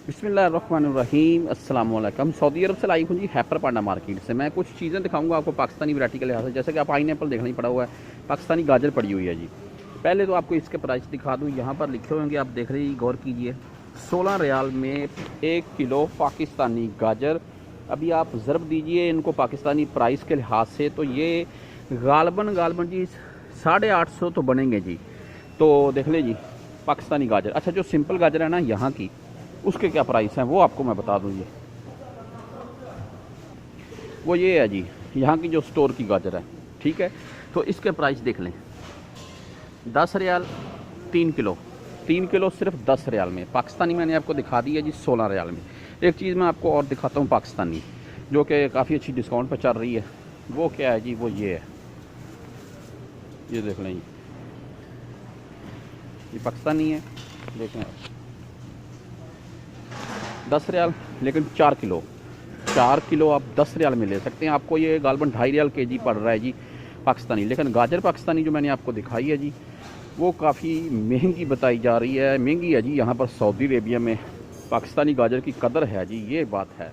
बिस्मिल्लाहिर्रहमानिर्रहीम अस्सलाम वालेकुम। सऊदी अरब से लाई हूँ जी हैपर पांडा मार्केट से। मैं कुछ चीज़ें दिखाऊंगा आपको पाकिस्तानी वैरायटी के लिहाज से। जैसे कि आप पाइनएप्पल देखना ही पड़ा हुआ है, पाकिस्तानी गाजर पड़ी हुई है जी। पहले तो आपको इसके प्राइस दिखा दूँ, यहाँ पर लिखे होंगे, आप देख रहे हैं, गौर कीजिए। 16 रियाल में 1 किलो पाकिस्तानी गाजर। अभी आप ज़रब दीजिए इनको पाकिस्तानी प्राइस के लिहाज से, तो ये गालबन जी 850 तो बनेंगे जी। तो देख ले जी पाकिस्तानी गाजर। अच्छा, जो सिंपल गाजर है ना यहाँ की, उसके क्या प्राइस हैं वो आपको मैं बता दूँ जी। वो ये है जी, यहाँ की जो स्टोर की गाजर है, ठीक है। तो इसके प्राइस देख लें, 10 रियाल 3 किलो। 3 किलो सिर्फ 10 रियाल में। पाकिस्तानी मैंने आपको दिखा दी है जी 16 रियाल में। एक चीज़ मैं आपको और दिखाता हूँ पाकिस्तानी, जो कि काफ़ी अच्छी डिस्काउंट पर चल रही है। वो क्या है जी, वो ये है, ये देख लें जी, ये पाकिस्तानी है, देखें 10 रियाल, लेकिन 4 किलो। 4 किलो आप 10 रियाल में ले सकते हैं। आपको ये गालबन 2.5 रियाल केजी पड़ रहा है जी पाकिस्तानी। लेकिन गाजर पाकिस्तानी जो मैंने आपको दिखाई है जी, वो काफ़ी महंगी बताई जा रही है। महंगी है जी यहाँ पर सऊदी अरेबिया में। पाकिस्तानी गाजर की कदर है जी, ये बात है।